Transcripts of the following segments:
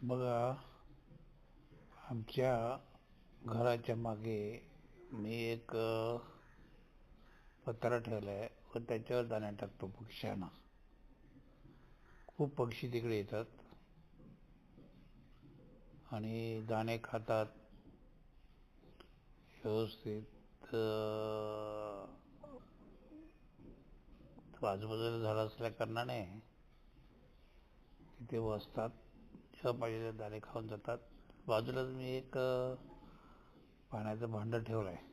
बघा, आमच्या घराच्या मागे मी एक पत्रा ठेवला आहे व त्याच्यावर दाणा टाकतो पक्ष्यांना. खूप पक्षी तिकडे येतात आणि दाणे खातात व्यवस्थित. आजूबाजूला झाडं असल्या कारणाने तिथे बसतात, जेव्हा पाहिजे दाणे खाऊन जातात. बाजूलाच मी एक पाण्याचं भांडं ठेवलं आहे,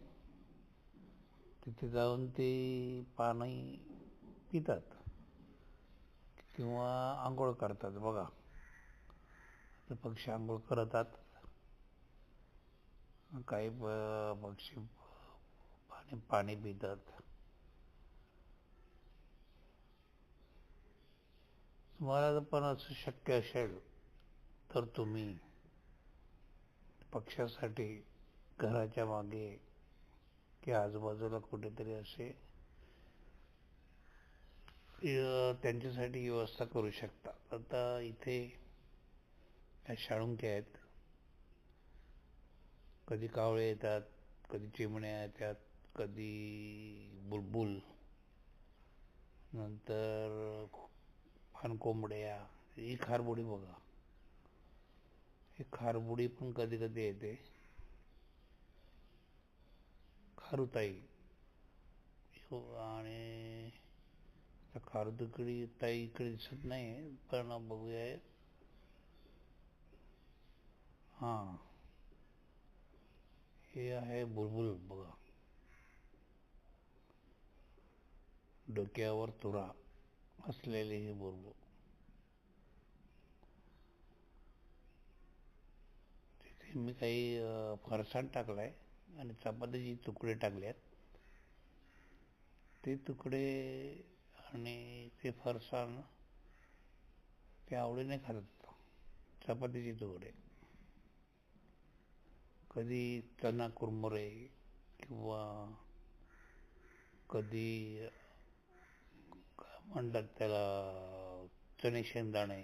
तिथे जाऊन ते पाणी पितात किंवा आंघोळ करतात. बघा, तर पक्षी आंघोळ करतात, काही पक्षी पाणी पाणी पितात. तुम्हाला पण असं शक्य असेल तर तुम्ही पक्ष्यासाठी घराच्या मागे किंवा आजूबाजूला कुठेतरी असे त्यांच्यासाठी व्यवस्था करू शकता. आता इथे ह्या शाळुंक्या आहेत, कधी कावळे येतात, कधी चिमण्या येतात, कधी बुलबुल, नंतर पानकोंबड्या, ही खारबुडी. बघा, ही खारबुडी पण कधी कधी येते. खारुताई आणि खारुताई ताई इकडे दिसत नाही, पण बघूया. हां, हे आहे बुलबुल. बघा, डोक्यावर तुरा असलेले हे बुलबुल. तिथे मी काही फरसाण टाकलाय आणि चपातीचे तुकडे टाकले. ते तुकडे आणि ते फरसाण ते आवडीने खातात. चपातीचे तुकडे, कधी चना कुरमुरे किंवा कधी काय म्हणतात त्याला, चणे शेंगदाणे,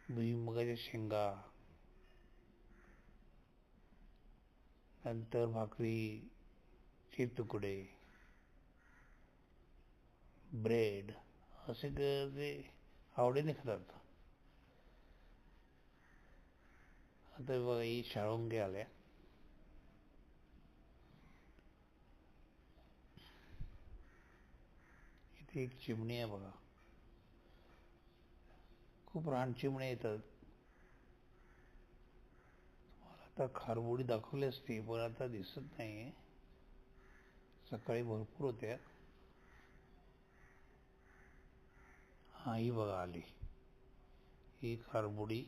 भुईमुगाच्या शेंगा, नंतर भाकरीचे तुकडे, ब्रेड, असे ते आवडीने खातात. आता बघा, ही शाळुंगे आल्या. इथे एक चिमणी आहे बघा, खूप रानचिमण्या येतात. आता खारबुडी दाखवली असती, पण आता दिसत नाही. सकाळी भरपूर होत्या. हा, ही बघा आली, ही खारबुडी.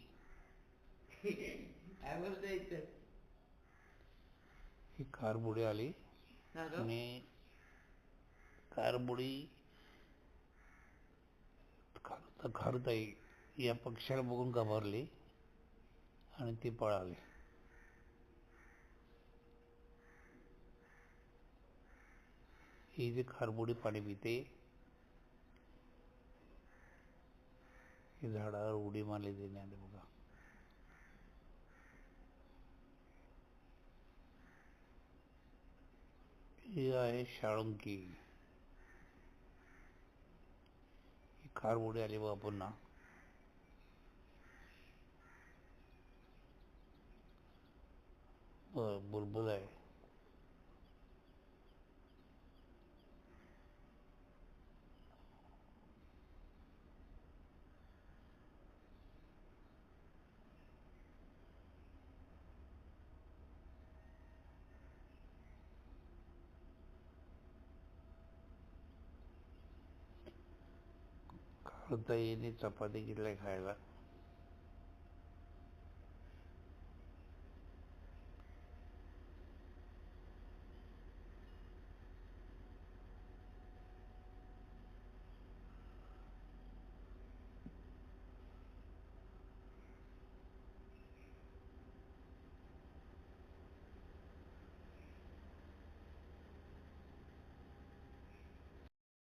ही खारबुडी आली आणि खारबुडी खारुताई या पक्ष्याला बघून घाबरली आणि ती पळाली. ही जी खारबुडी पाणी पिते, ही झाडावर उडी मारली तिने. बघा, ही आहे शाळुंकी. ही खारबुडी आली बघा पुन्हा. बुलबुल आहे. खारुताईने चपाती घेतली खायला.